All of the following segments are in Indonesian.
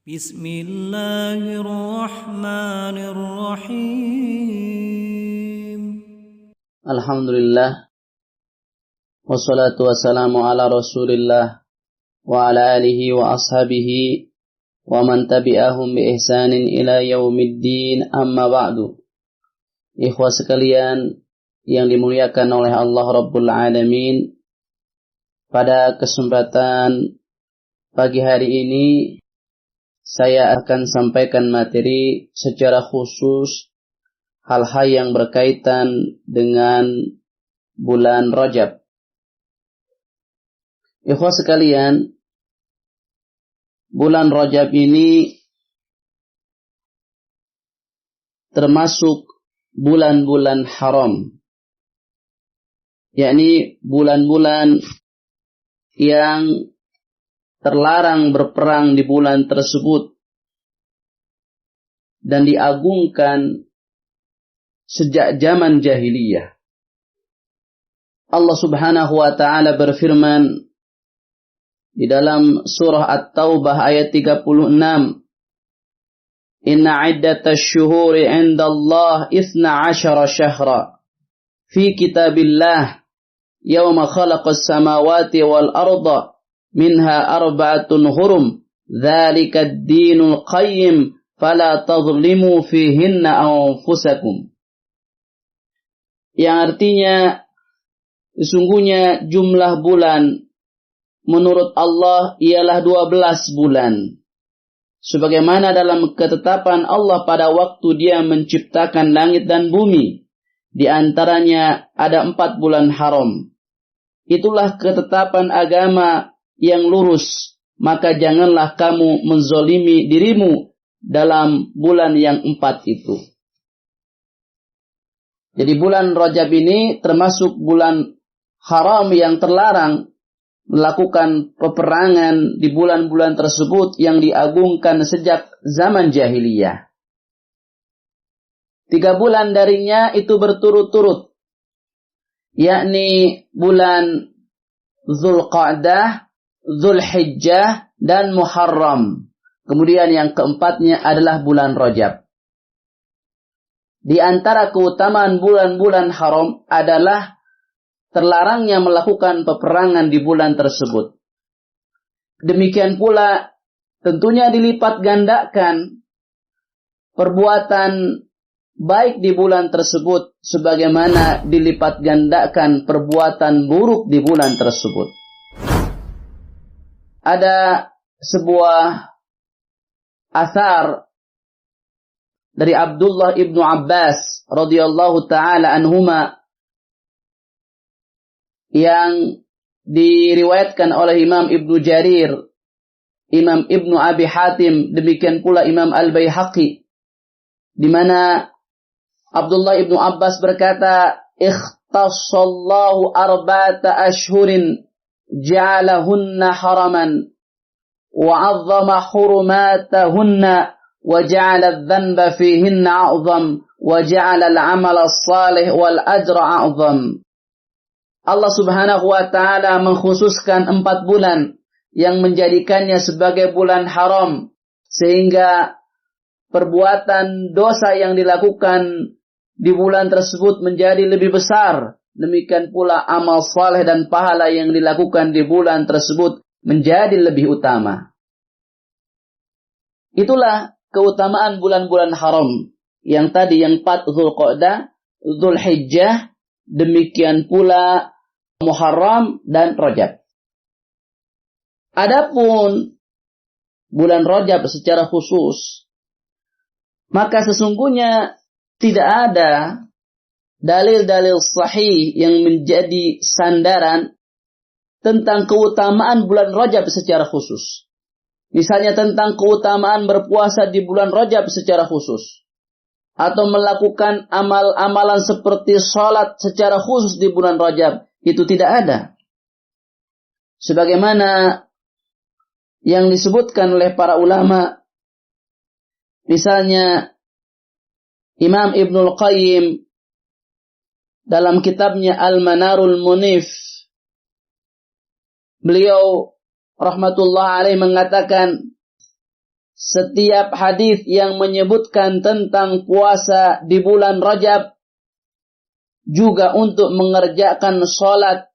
Bismillahirrahmanirrahim. Alhamdulillah, wassalatu wassalamu ala rasulillah wa ala alihi wa ashabihi wa man tabi'ahum bi ihsanin ila yaumiddin, amma ba'du. Ikhwah sekalian yang dimuliakan oleh Allah Rabbul Alamin, pada kesempatan pagi hari ini saya akan sampaikan materi secara khusus hal-hal yang berkaitan dengan bulan Rajab. Ikhwah sekalian, bulan Rajab ini termasuk bulan-bulan haram, yakni bulan-bulan yang terlarang berperang di bulan tersebut dan diagungkan sejak zaman jahiliyah. Allah Subhanahu wa ta'ala berfirman di dalam surah At-Taubah ayat 36, Inna iddatash syuhuri 'inda Allah 12 syahra fi kitabillah yawma khalaqas samawati wal arda minha arba'atun hurum dzalika ad-dinul qayyim fala tadhlimu fihinna anfusakum. Yang artinya, sesungguhnya jumlah bulan menurut Allah ialah 12 bulan. Sebagaimana dalam ketetapan Allah pada waktu Dia menciptakan langit dan bumi, di antaranya ada 4 bulan haram. Itulah ketetapan agama yang lurus, maka janganlah kamu menzolimi dirimu dalam bulan yang 4 itu. Jadi bulan Rajab ini termasuk bulan haram yang terlarang melakukan peperangan di bulan-bulan tersebut yang diagungkan sejak zaman jahiliyah. 3 bulan darinya itu berturut-turut, yakni bulan Dzulqa'dah, Dzulhijjah, dan Muharram. Kemudian yang keempatnya adalah bulan Rajab. Di antara keutamaan bulan-bulan haram adalah terlarangnya melakukan peperangan di bulan tersebut. Demikian pula tentunya dilipat gandakan perbuatan baik di bulan tersebut sebagaimana dilipat gandakan perbuatan buruk di bulan tersebut. Ada sebuah asar dari Abdullah ibnu Abbas radhiyallahu ta'ala anhuma yang diriwayatkan oleh Imam Ibnu Jarir, Imam Ibnu Abi Hatim, demikian pula Imam Al-Baihaqi, di mana Abdullah ibnu Abbas berkata, ikhtassallahu arba'ata ashhurin ja'alahunna haraman wa 'azzama hurumatahunna wa ja'ala adh-dhanba fihinna 'azam wa ja'ala al-'amala as-salih wal ajra 'azam. Allah Subhanahu wa ta'ala mengkhususkan 4 bulan yang menjadikannya sebagai bulan haram, sehingga perbuatan dosa yang dilakukan di bulan tersebut menjadi lebih besar. Demikian pula amal saleh dan pahala yang dilakukan di bulan tersebut menjadi lebih utama. Itulah keutamaan bulan-bulan haram. Yang tadi yang 4 Dzulqa'dah, Dzulhijjah, demikian pula Muharram dan Rajab. Adapun bulan Rajab secara khusus, maka sesungguhnya tidak ada dalil-dalil sahih yang menjadi sandaran tentang keutamaan bulan Rajab secara khusus. Misalnya tentang keutamaan berpuasa di bulan Rajab secara khusus, atau melakukan amal-amalan seperti sholat secara khusus di bulan Rajab, itu tidak ada. Sebagaimana yang disebutkan oleh para ulama, misalnya Imam Ibnul Qayyim dalam kitabnya Al-Manarul Munif, beliau rahmatullah alaih mengatakan, setiap hadis yang menyebutkan tentang puasa di bulan Rajab juga untuk mengerjakan sholat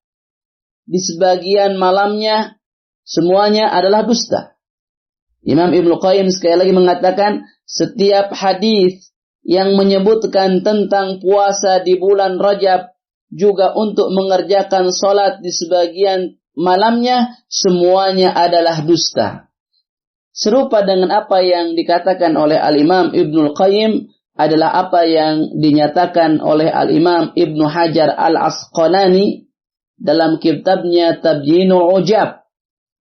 di sebagian malamnya, semuanya adalah dusta. Imam Ibnu Qayyim sekali lagi mengatakan, setiap hadis yang menyebutkan tentang puasa di bulan Rajab juga untuk mengerjakan sholat di sebagian malamnya, semuanya adalah dusta. Serupa dengan apa yang dikatakan oleh Al-Imam Ibnu Qayyim adalah apa yang dinyatakan oleh Al-Imam Ibnu Hajar Al-Asqalani dalam kitabnya Tabyinul Ujab,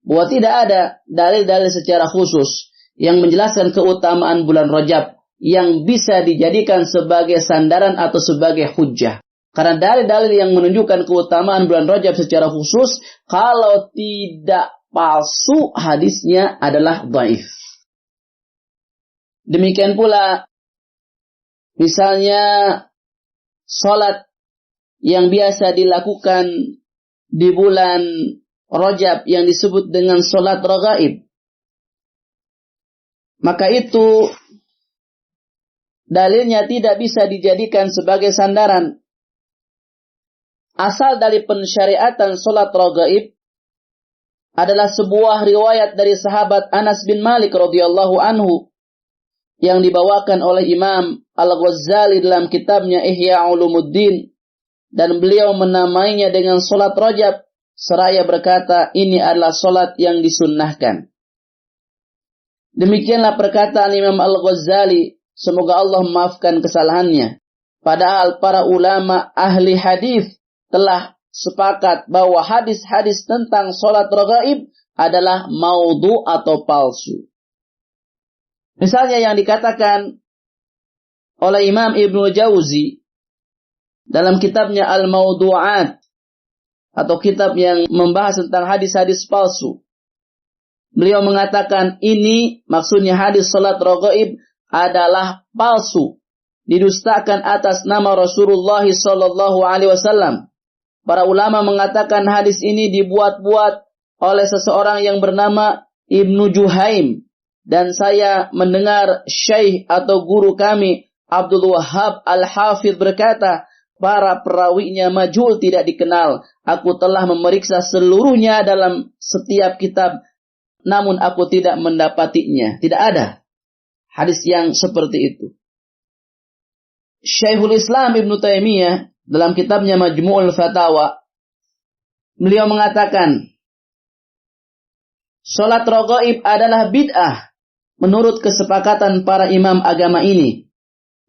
bahwa tidak ada dalil-dalil secara khusus yang menjelaskan keutamaan bulan Rajab yang bisa dijadikan sebagai sandaran atau sebagai hujjah. Karena dalil-dalil yang menunjukkan keutamaan bulan Rajab secara khusus, kalau tidak palsu, hadisnya adalah dhaif. Demikian pula, misalnya sholat yang biasa dilakukan di bulan Rajab yang disebut dengan sholat raghaib, maka itu dalilnya tidak bisa dijadikan sebagai sandaran. Asal dari pensyariatan sholat raghaib adalah sebuah riwayat dari sahabat Anas bin Malik radhiyallahu anhu yang dibawakan oleh Imam Al-Ghazali dalam kitabnya Ihya Ulumuddin, dan beliau menamainya dengan sholat Rajab seraya berkata, ini adalah sholat yang disunnahkan. Demikianlah perkataan Imam Al-Ghazali, semoga Allah memaafkan kesalahannya. Padahal para ulama ahli hadis telah sepakat bahwa hadis-hadis tentang sholat raghaib adalah maudhu atau palsu. Misalnya yang dikatakan oleh Imam Ibnu Jauzi dalam kitabnya Al-Mawdu'at, atau kitab yang membahas tentang hadis-hadis palsu. Beliau mengatakan ini maksudnya hadis sholat raghaib adalah palsu, didustakan atas nama Rasulullah sallallahu alaihi wasallam. Para ulama mengatakan hadis ini dibuat-buat oleh seseorang yang bernama Ibnu Juhaim, dan saya mendengar syekh atau guru kami Abdul Wahhab Al-Hafidh berkata, para perawinya majhul, tidak dikenal. Aku telah memeriksa seluruhnya dalam setiap kitab, namun aku tidak mendapatinya. Tidak ada hadis yang seperti itu. Syekhul Islam Ibnu Taimiyah dalam kitabnya Majmu'ul Fatawa, beliau mengatakan, sholat raghaib adalah bid'ah menurut kesepakatan para imam agama ini.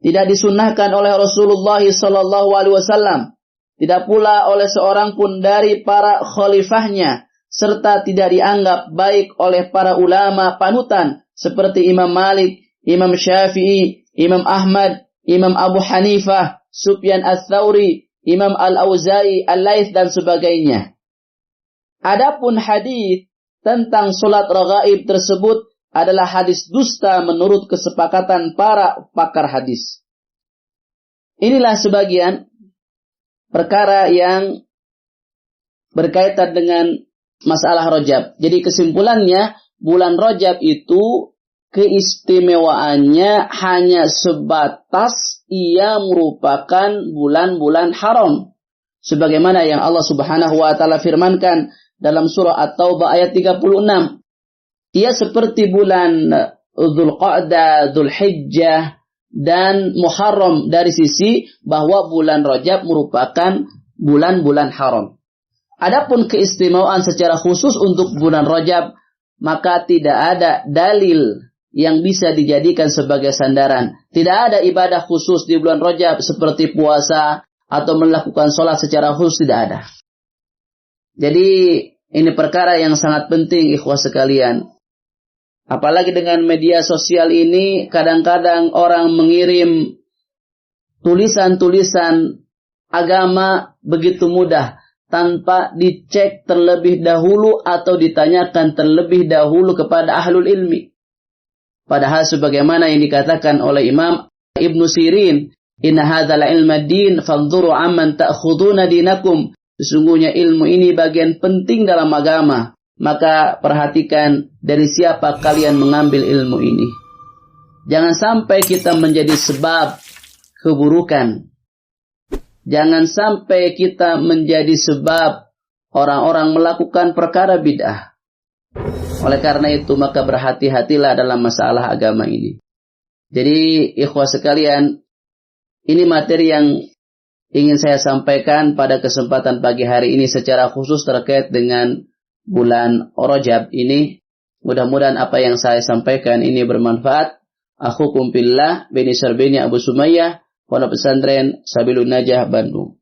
Tidak disunnahkan oleh Rasulullah sallallahu alaihi wasallam, tidak pula oleh seorang pun dari para khalifahnya, serta tidak dianggap baik oleh para ulama panutan seperti Imam Malik, Imam Syafi'i, Imam Ahmad, Imam Abu Hanifah, Sufyan Ats-Tsauri, Imam Al-Auza'i, Al-Laits dan sebagainya. Adapun hadis tentang salat raghaib tersebut adalah hadis dusta menurut kesepakatan para pakar hadis. Inilah sebagian perkara yang berkaitan dengan masalah Rajab. Jadi kesimpulannya, bulan Rajab itu keistimewaannya hanya sebatas ia merupakan bulan-bulan haram. Sebagaimana yang Allah Subhanahu wa taala firmankan dalam surah At-Taubah ayat 36. Ia seperti bulan Dzulqa'dah, Dzulhijjah, dan Muharram dari sisi bahwa bulan Rajab merupakan bulan-bulan haram. Adapun keistimewaan secara khusus untuk bulan Rajab, maka tidak ada dalil yang bisa dijadikan sebagai sandaran. Tidak ada ibadah khusus di bulan Rajab seperti puasa atau melakukan sholat secara khusus, tidak ada. Jadi ini perkara yang sangat penting, ikhwah sekalian. Apalagi dengan media sosial ini, kadang-kadang orang mengirim tulisan-tulisan agama begitu mudah, tanpa dicek terlebih dahulu atau ditanyakan terlebih dahulu kepada ahlul ilmi. Padahal sebagaimana yang dikatakan oleh Imam Ibnu Sirin, inna hadzal ilma din fanzuru amman ta'khuduna dinakum. Sesungguhnya ilmu ini bagian penting dalam agama. maka perhatikan dari siapa kalian mengambil ilmu ini. Jangan sampai kita menjadi sebab keburukan. Jangan sampai kita menjadi sebab orang-orang melakukan perkara bid'ah. Oleh karena itu, maka berhati-hatilah dalam masalah agama ini. Jadi, ikhwah sekalian, ini materi yang ingin saya sampaikan pada kesempatan pagi hari ini secara khusus terkait dengan bulan Rajab ini. Mudah-mudahan apa yang saya sampaikan ini bermanfaat. Akhukum fillah, Beni Sarbini Abu Sumayyah, Pondok Pesantren Sabilun Najah, Bandung.